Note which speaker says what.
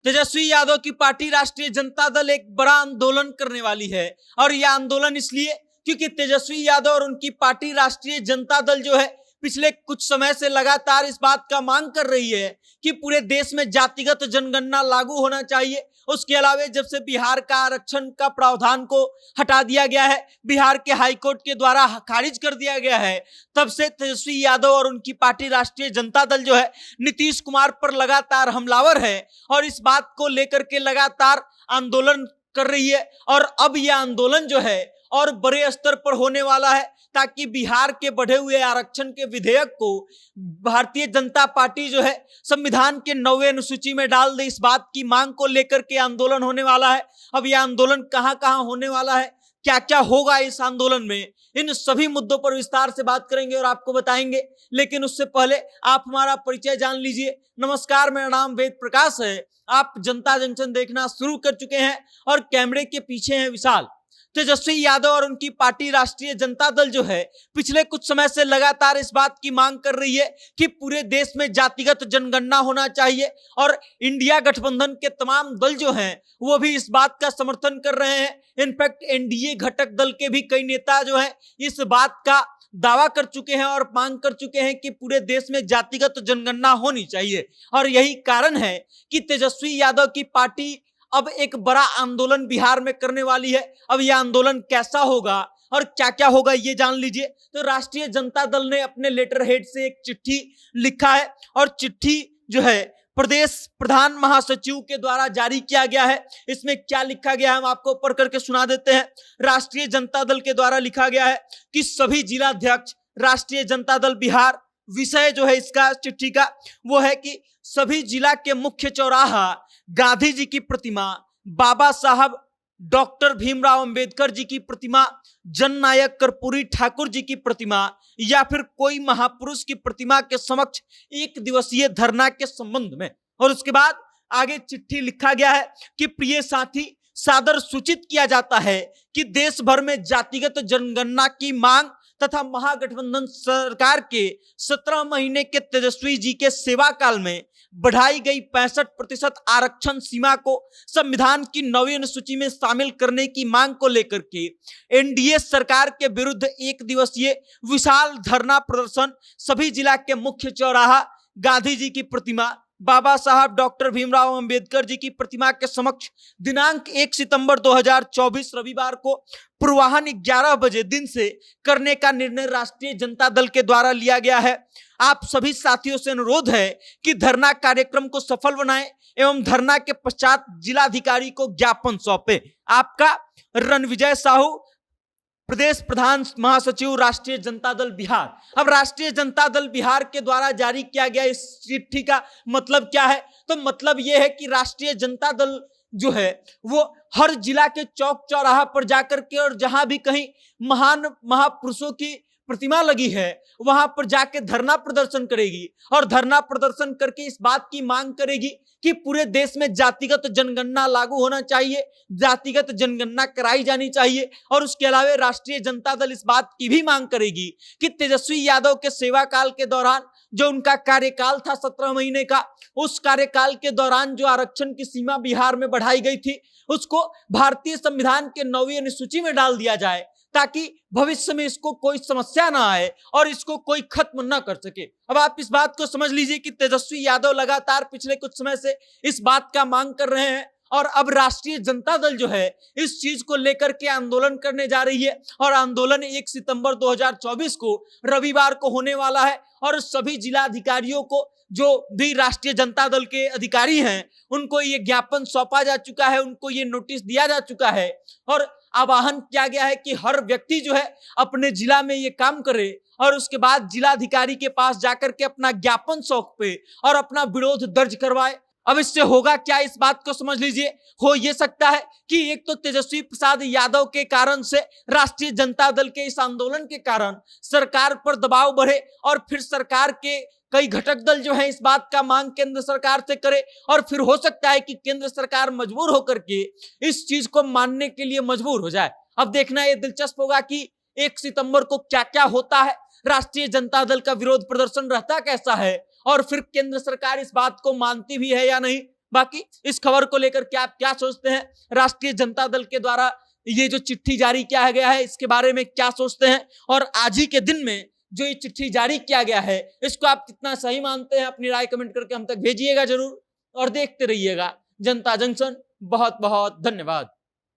Speaker 1: तेजस्वी यादव की पार्टी राष्ट्रीय जनता दल एक बड़ा आंदोलन करने वाली है। और यह आंदोलन इसलिए क्योंकि तेजस्वी यादव और उनकी पार्टी राष्ट्रीय जनता दल जो है पिछले कुछ समय से लगातार इस बात का मांग कर रही है कि पूरे देश में जातिगत जनगणना लागू होना चाहिए। उसके अलावा जब से बिहार का आरक्षण का प्रावधान को हटा दिया गया है, बिहार के हाईकोर्ट के द्वारा खारिज कर दिया गया है, तब से तेजस्वी यादव और उनकी पार्टी राष्ट्रीय जनता दल जो है नीतीश कुमार पर लगातार हमलावर है और इस बात को लेकर के लगातार आंदोलन कर रही है। और अब यह आंदोलन जो है और बड़े स्तर पर होने वाला है ताकि बिहार के बढ़े हुए आरक्षण के विधेयक को भारतीय जनता पार्टी जो है संविधान के 9वें अनुसूची में डाल दे। इस बात की मांग को लेकर के आंदोलन होने वाला है। अब यह आंदोलन कहां कहां होने वाला है, क्या क्या होगा इस आंदोलन में, इन सभी मुद्दों पर विस्तार से बात करेंगे और आपको बताएंगे। लेकिन उससे पहले आप हमारा परिचय जान लीजिए। नमस्कार, मेरा नाम वेद प्रकाश है। आप जनता जंक्शन देखना शुरू कर चुके हैं और कैमरे के पीछे हैं विशाल। तेजस्वी यादव और उनकी पार्टी राष्ट्रीय जनता दल जो है पिछले कुछ समय से लगातार इस बात की मांग कर रही है कि पूरे देश में जातिगत जनगणना होना चाहिए और इंडिया गठबंधन के तमाम दल जो हैं वो भी इस बात का समर्थन कर रहे हैं। इनफैक्ट एनडीए घटक दल के भी कई नेता जो हैं इस बात का दावा कर चुके हैं और मांग कर चुके हैं कि पूरे देश में जातिगत जनगणना होनी चाहिए। और यही कारण है कि तेजस्वी यादव की पार्टी अब एक बड़ा आंदोलन बिहार में करने वाली है। अब यह आंदोलन कैसा होगा और क्या क्या होगा ये जान लीजिए। तो राष्ट्रीय जनता दल ने अपने लेटर हेड से एक चिट्ठी लिखा है और चिट्ठी जो है प्रदेश प्रधान महासचिव के द्वारा जारी किया गया है। इसमें क्या लिखा गया है हम आपको पढ़ करके सुना देते हैं। राष्ट्रीय जनता दल के द्वारा लिखा गया है कि सभी जिलाध्यक्ष राष्ट्रीय जनता दल बिहार, विषय जो है इसका चिट्ठी का वो है कि सभी जिला के मुख्य चौराहा गांधी जी की प्रतिमा, बाबा साहब डॉक्टर भीमराव अंबेडकर जी की प्रतिमा, जननायक कर्पूरी ठाकुर जी की प्रतिमा या फिर कोई महापुरुष की प्रतिमा के समक्ष एक दिवसीय धरना के संबंध में। और उसके बाद आगे चिट्ठी लिखा गया है कि प्रिय साथी, सादर सूचित किया जाता है कि देश भर में जातिगत जनगणना की मांग तथा महागठबंधन सरकार के 17 महीने के तेजस्वी जी के सेवा काल में बढ़ाई गई 65% आरक्षण सीमा को संविधान की 9वीं अनुसूची में शामिल करने की मांग को लेकर के एनडीए सरकार के विरुद्ध एक दिवसीय विशाल धरना प्रदर्शन सभी जिला के मुख्य चौराहा गांधी जी की प्रतिमा, बाबा साहब डॉक्टर भीमराव अंबेडकर जी की प्रतिमा के समक्ष दिनांक 1 सितंबर 2024 रविवार को पूर्वाह्न 11 बजे दिन से करने का निर्णय राष्ट्रीय जनता दल के द्वारा लिया गया है। आप सभी साथियों से अनुरोध है कि धरना कार्यक्रम को सफल बनाएं एवं धरना के पश्चात जिलाधिकारी को ज्ञापन सौंपे। आपका रणविजय साहू, प्रदेश प्रधान महासचिव राष्ट्रीय जनता दल बिहार। अब राष्ट्रीय जनता दल बिहार के द्वारा जारी किया गया इस चिट्ठी का मतलब क्या है? तो मतलब यह है कि राष्ट्रीय जनता दल जो है वो हर जिला के चौक चौराहा पर जाकर के और जहां भी कहीं महान महापुरुषों की प्रतिमा लगी है वहां पर जाके धरना प्रदर्शन करेगी और धरना प्रदर्शन करके इस बात की मांग करेगी कि पूरे देश में जातिगत जनगणना लागू होना चाहिए, जातिगत जनगणना कराई जानी चाहिए। और उसके अलावा राष्ट्रीय जनता दल इस बात की भी मांग करेगी कि तेजस्वी यादव के सेवा काल के दौरान जो उनका कार्यकाल था 17 महीने का, उस कार्यकाल के दौरान जो आरक्षण की सीमा बिहार में बढ़ाई गई थी उसको भारतीय संविधान के 9वीं अनुसूची में डाल दिया जाए ताकि भविष्य में इसको कोई समस्या ना आए और इसको कोई खत्म ना कर सके। अब आप इस बात को समझ लीजिए कि तेजस्वी यादव लगातार पिछले कुछ समय से इस बात का मांग कर रहे हैं और अब राष्ट्रीय जनता दल जो है इस चीज को लेकर के आंदोलन करने जा रही है। और आंदोलन 1 सितंबर 2024 को रविवार को होने वाला है और सभी जिलाधिकारियों को जो भी राष्ट्रीय जनता दल के अधिकारी हैं उनको ये ज्ञापन सौंपा जा चुका है, उनको ये नोटिस दिया जा चुका है और आह्वान किया गया है कि हर व्यक्ति जो है अपने जिला में ये काम करे और उसके बाद जिलाधिकारी के पास जाकर के अपना ज्ञापन सौंपे और अपना विरोध दर्ज करवाए। अब इससे होगा क्या, इस बात को समझ लीजिए। हो ये सकता है कि एक तो तेजस्वी प्रसाद यादव के कारण से राष्ट्रीय जनता दल के इस आंदोलन के कारण सरकार पर दबाव बढ़े और फिर सरकार के कई घटक दल जो है इस बात का मांग केंद्र सरकार से करे और फिर हो सकता है कि केंद्र सरकार मजबूर होकर के इस चीज को मानने के लिए मजबूर हो जाए। अब देखना ये दिलचस्प होगा कि 1 सितंबर को क्या क्या होता है, राष्ट्रीय जनता दल का विरोध प्रदर्शन रहता कैसा है और फिर केंद्र सरकार इस बात को मानती भी है या नहीं। बाकी इस खबर को लेकर क्या आप क्या सोचते हैं? राष्ट्रीय जनता दल के द्वारा ये जो चिट्ठी जारी किया गया है इसके बारे में क्या सोचते हैं? और आज ही के दिन में जो ये चिट्ठी जारी किया गया है इसको आप कितना सही मानते हैं? अपनी राय कमेंट करके हम तक भेजिएगा जरूर और देखते रहिएगा जनता जंक्शन। बहुत बहुत धन्यवाद।